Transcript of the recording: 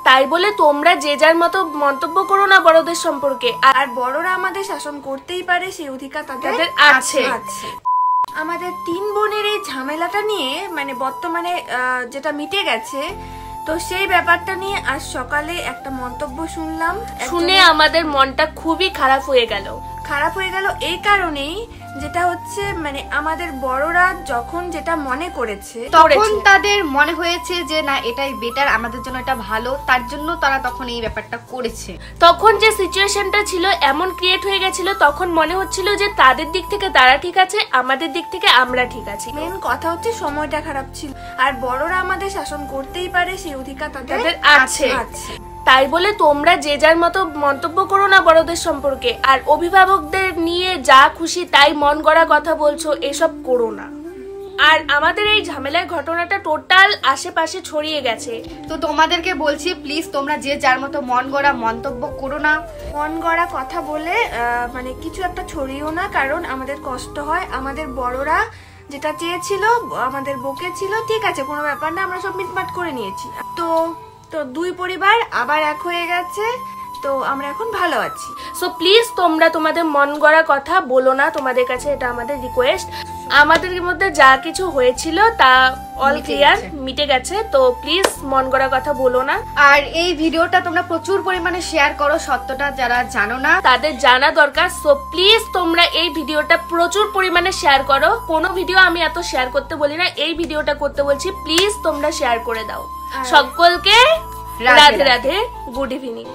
তাই বলে তোমরা যে যার মতো মন্তব্য করো না বড়দের সম্পর্কে। আর বড়রা আমাদের শাসন করতেই পারে, সেই অধিকার তাদের আছে। আমাদের 3 বোনের এই ঝামেলাটা নিয়ে মানে বর্তমানে যেটা মিটে গেছে, তো সেই ব্যাপারটা নিয়ে আজ সকালে একটা মন্তব্য শুনলাম। শুনে আমাদের মনটা খুবই খারাপ হয়ে গেল। এই কারণেই, যেটা হচ্ছে মানে আমাদের বড়রা যখন যেটা মনে করেছে তখন তাদের মনে হয়েছে যে না এটাই বেটার, আমাদের জন্য এটা ভালো, তার জন্য তারা তখন এই ব্যাপারটা করেছে। তখন যে সিচুয়েশনটা ছিল এমন ক্রিয়েট হয়ে গেছিল, তখন মনে হচ্ছিল যে তাদের দিক থেকে তারা ঠিক আছে, আমাদের দিক থেকে আমরা ঠিক আছি। মেন কথা হচ্ছে সময়টা খারাপ ছিল, আর বড়রা আমাদের শাসন করতেই পারে, সেই অধিকার তাদের আছে। তাই বলে তোমরা যে যার মতো মন্তব্য করো না বড়দের সম্পর্কে, আর অভিভাবকদের নিয়ে যা খুশি তাই মন গড়া কথা বলছো, এসব করো না। আর আমাদের এই ঝামেলার ঘটনাটা টোটাল আশেপাশে ছড়িয়ে গেছে, তো তোমাদেরকে বলছি প্লিজ তোমরা যে যার মতো মন গড়া মন্তব্য করো না, মন গড়া কথা বলে মানে কিছু একটা ছড়িও না, কারণ আমাদের কষ্ট হয়। আমাদের বড়রা যেটা চেয়েছিল, আমাদের বকেছিল, ঠিক আছে কোনো ব্যাপার না, আমরা সব মিটমাট করে নিয়েছি। তো 2 পরিবার আবার এক হয়ে গেছে, তো আমরা এখন ভালো আছি। সো প্লিজ তোমরা তোমাদের মন গড়া কথা বলো না, তোমাদের কাছে এটা আমাদের রিকোয়েস্ট। আমাদের মধ্যে যা কিছু হয়েছিল তা অল ক্লিয়ার, মিটে গেছে, তো প্লিজ মন গড়া কথা বলো না। আর এই ভিডিওটা তোমরা প্রচুর পরিমাণে শেয়ার করো, সত্যটা যারা জানো না তাদের জানা দরকার। সো প্লিজ তোমরা এই ভিডিওটা প্রচুর পরিমাণে শেয়ার করো। কোনো ভিডিও আমি এত শেয়ার করতে বলি না, এই ভিডিওটা করতে বলছি, প্লিজ তোমরা শেয়ার করে দাও। সকলকে রাধে রাধে, গুড ইভিনিং।